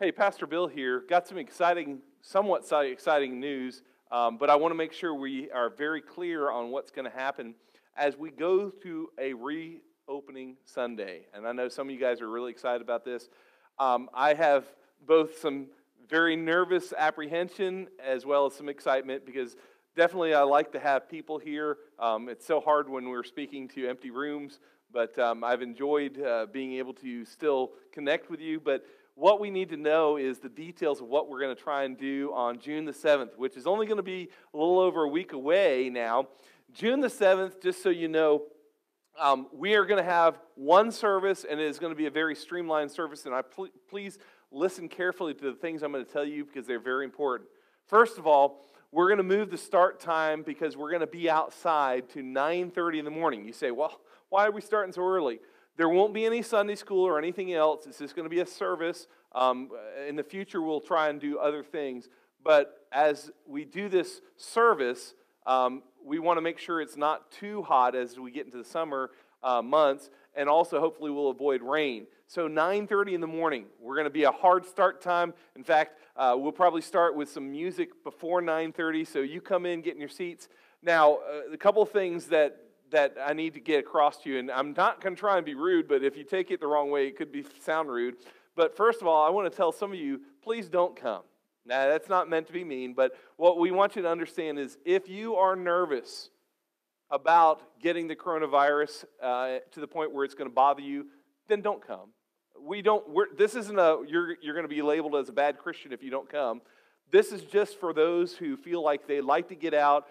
Hey, Pastor Bill here. Got some somewhat exciting news, but I want to make sure we are very clear on what's going to happen as we go to a reopening Sunday. And I know some of you guys are really excited about this. I have both some very nervous apprehension as well as some excitement because definitely I like to have people here. It's so hard when we're speaking to empty rooms, but I've enjoyed being able to still connect with you. But what we need to know is the details of what we're going to try and do on June the 7th, which is only going to be a little over a week away now. June the 7th, just so you know, we are going to have one service, and it is going to be a very streamlined service. And please listen carefully to the things I'm going to tell you because they're very important. First of all, we're going to move the start time because we're going to be outside to 9:30 in the morning. You say, well, why are we starting so early? There won't be any Sunday school or anything else. It's just going to be a service. In the future, we'll try and do other things. But as we do this service, we want to make sure it's not too hot as we get into the summer months, and also hopefully we'll avoid rain. So 9:30 in the morning, we're going to be a hard start time. In fact, we'll probably start with some music before 9:30, so you come in, get in your seats. Now, a couple of things that I need to get across to you, and I'm not going to try and be rude, but if you take it the wrong way, it could sound rude. But first of all, I want to tell some of you, please don't come. Now, that's not meant to be mean, but what we want you to understand is if you are nervous about getting the coronavirus to the point where it's going to bother you, then don't come. This isn't you're going to be labeled as a bad Christian if you don't come. This is just for those who feel like they'd like to get out.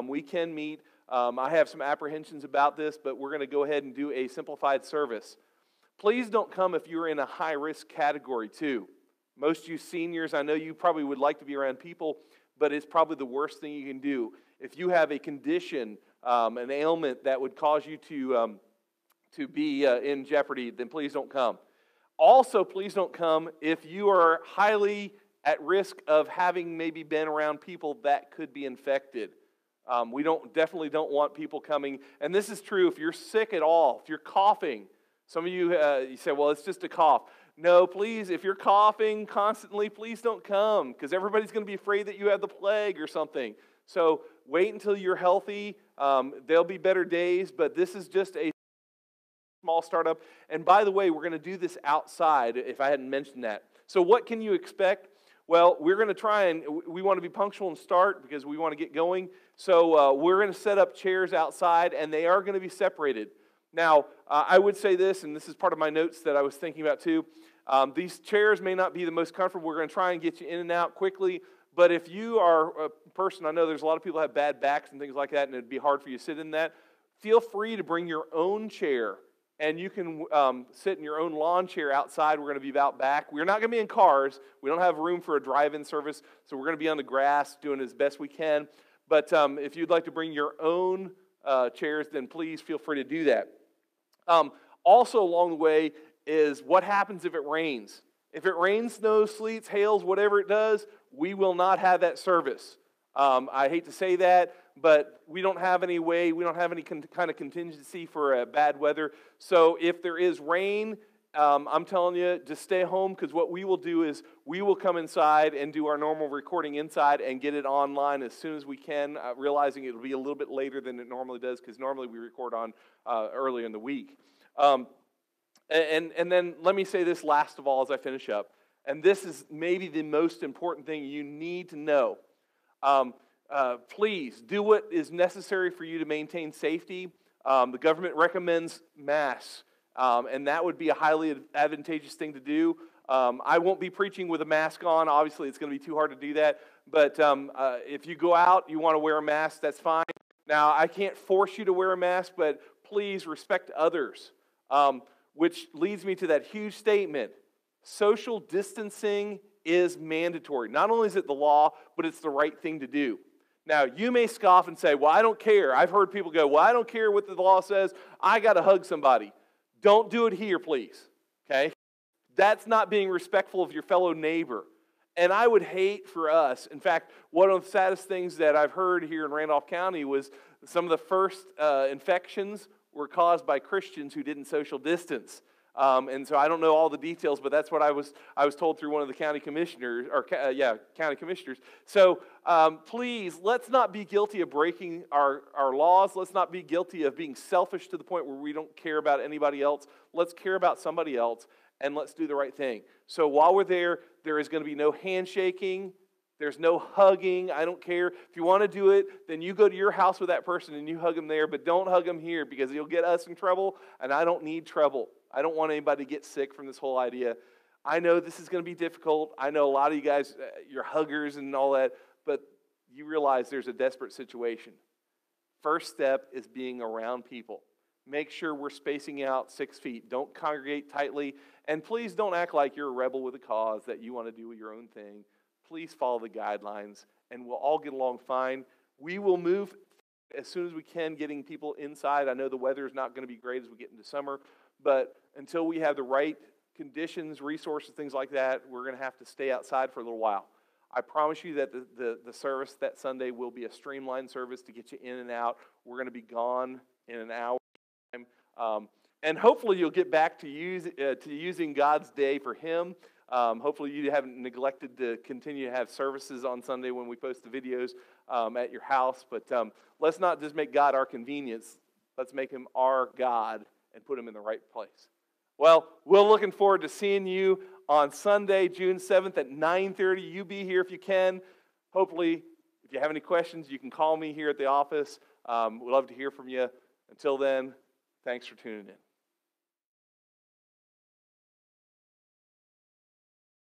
We can meet. I have some apprehensions about this, but we're going to go ahead and do a simplified service. Please don't come if you're in a high-risk category, too. Most of you seniors, I know you probably would like to be around people, but it's probably the worst thing you can do. If you have a condition, an ailment that would cause you to be in jeopardy, then please don't come. Also, please don't come if you are highly at risk of having maybe been around people that could be infected. We definitely don't want people coming. And this is true if you're sick at all, if you're coughing. Some of you, you say, well, it's just a cough. No, please, if you're coughing constantly, please don't come because everybody's going to be afraid that you have the plague or something. So wait until you're healthy. There'll be better days, but this is just a small startup. And by the way, we're going to do this outside, if I hadn't mentioned that. So what can you expect? Well, we're going to try and we want to be punctual and start because we want to get going. So we're going to set up chairs outside, and they are going to be separated. Now, I would say this, and this is part of my notes that I was thinking about too. These chairs may not be the most comfortable. We're going to try and get you in and out quickly. But if you are a person, I know there's a lot of people who have bad backs and things like that, and it'd be hard for you to sit in that. Feel free to bring your own chair. And you can sit in your own lawn chair outside. We're going to be out back. We're not going to be in cars. We don't have room for a drive-in service, so we're going to be on the grass doing as best we can. But if you'd like to bring your own chairs, then please feel free to do that. Also along the way is what happens if it rains. If it rains, snows, sleets, hails, whatever it does, we will not have that service. I hate to say that, but we don't have any way, we don't have any kind of contingency for bad weather. So if there is rain, I'm telling you, just stay home because what we will do is we will come inside and do our normal recording inside and get it online as soon as we can, realizing it will be a little bit later than it normally does because normally we record on early in the week. And then let me say this last of all as I finish up, and this is maybe the most important thing you need to know. Please do what is necessary for you to maintain safety. The government recommends masks, and that would be a highly advantageous thing to do. I won't be preaching with a mask on. Obviously, it's going to be too hard to do that. But if you go out, you want to wear a mask, that's fine. Now, I can't force you to wear a mask, but please respect others, which leads me to that huge statement. Social distancing is mandatory. Not only is it the law, but it's the right thing to do. Now, you may scoff and say, well, I don't care. I've heard people go, well, I don't care what the law says. I got to hug somebody. Don't do it here, please. Okay? That's not being respectful of your fellow neighbor. And I would hate for us, in fact, one of the saddest things that I've heard here in Randolph County was some of the first infections were caused by Christians who didn't social distance. And so I don't know all the details, but that's what I was told through one of the county commissioners, county commissioners. So please, let's not be guilty of breaking our laws. Let's not be guilty of being selfish to the point where we don't care about anybody else. Let's care about somebody else, and let's do the right thing. So while we're there, there is going to be no handshaking. There's no hugging. I don't care. If you want to do it, then you go to your house with that person and you hug them there, but don't hug them here because you'll get us in trouble, and I don't need trouble. I don't want anybody to get sick from this whole idea. I know this is going to be difficult. I know a lot of you guys, you're huggers and all that, but you realize there's a desperate situation. First step is being around people. Make sure we're spacing out 6 feet. Don't congregate tightly, and please don't act like you're a rebel with a cause, that you want to do your own thing. Please follow the guidelines, and we'll all get along fine. We will move as soon as we can, getting people inside. I know the weather is not going to be great as we get into summer, but until we have the right conditions, resources, things like that, we're going to have to stay outside for a little while. I promise you that the service that Sunday will be a streamlined service to get you in and out. We're going to be gone in an hour time. And hopefully you'll get back to using God's day for Him. Hopefully you haven't neglected to continue to have services on Sunday when we post the videos at your house. But let's not just make God our convenience. Let's make Him our God and put Him in the right place. Well, we're looking forward to seeing you on Sunday, June 7th at 9:30. You be here if you can. Hopefully, if you have any questions, you can call me here at the office. We'd love to hear from you. Until then, thanks for tuning in.